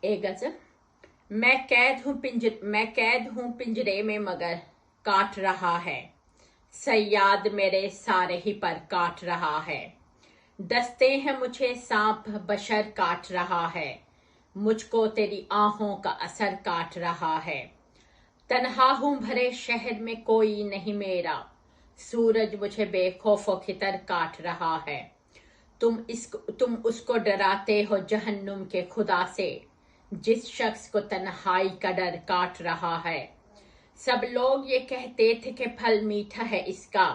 एक गज़ल। मैं कैद हूँ पिंजरे में मगर काट रहा है, सयाद मेरे सारे ही पर काट रहा है। डसते हैं मुझे सांप बशर काट रहा है, मुझको तेरी आहों का असर काट रहा है। तन्हा हूँ भरे शहर में कोई नहीं मेरा, सूरज मुझे बेखौफो खितर काट रहा है। तुम उसको डराते हो जहन्नुम के खुदा से, जिस शख्स को तन्हाई का डर काट रहा है। सब लोग ये कहते थे कि फल मीठा है इसका,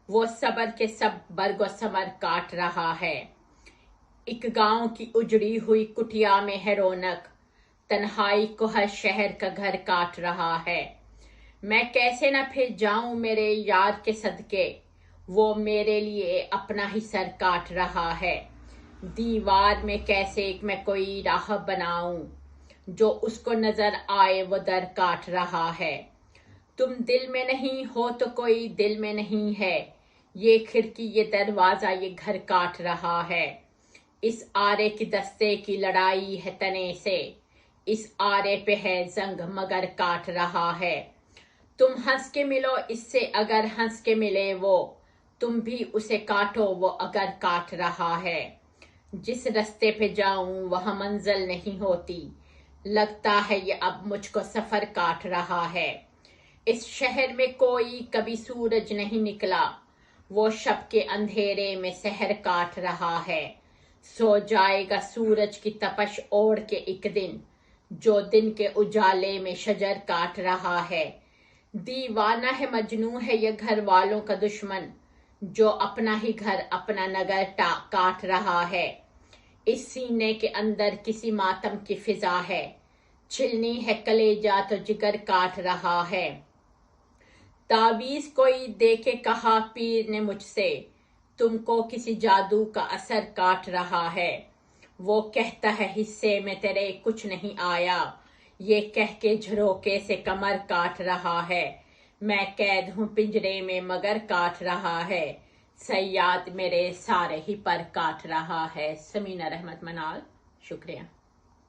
वो सबर के सब बरगो समर काट रहा है। एक गांव की उजड़ी हुई कुटिया में है रौनक, तन्हाई को हर शहर का घर काट रहा है। मैं कैसे न फिर जाऊं मेरे यार के सदके, वो मेरे लिए अपना ही सर काट रहा है। दीवार में कैसे मैं कोई राह बनाऊं, जो उसको नजर आए वो दर काट रहा है। तुम दिल में नहीं हो तो कोई दिल में नहीं है, ये खिड़की ये दरवाजा ये घर काट रहा है। इस आरे की दस्ते की लड़ाई है तने से, इस आरे पे है जंग मगर काट रहा है। तुम हंस के मिलो इससे अगर हंस के मिले वो, तुम भी उसे काटो वो अगर काट रहा है। जिस रास्ते पे जाऊं वह मंजिल नहीं होती, लगता है ये अब मुझको सफर काट रहा है। इस शहर में कोई कभी सूरज नहीं निकला, वो शब के अंधेरे में शहर काट रहा है। सो जाएगा सूरज की तपश ओढ़ के एक दिन, जो दिन के उजाले में शजर काट रहा है। दीवाना है मजनू है ये घर वालों का दुश्मन, जो अपना ही घर अपना नगर काट रहा है। इस सीने के अंदर किसी मातम की फिजा है, छिलनी है कलेजा तो जिगर काट रहा है। तावीज कोई दे के कहा पीर ने मुझसे, तुमको किसी जादू का असर काट रहा है। वो कहता है हिस्से में तेरे कुछ नहीं आया, ये कह के झरोके से कमर काट रहा है। मैं कैद हूँ पिंजरे में मगर काट रहा है, सयाद मेरे सारे ही पर काट रहा है। समीना रहमत मनाल, शुक्रिया।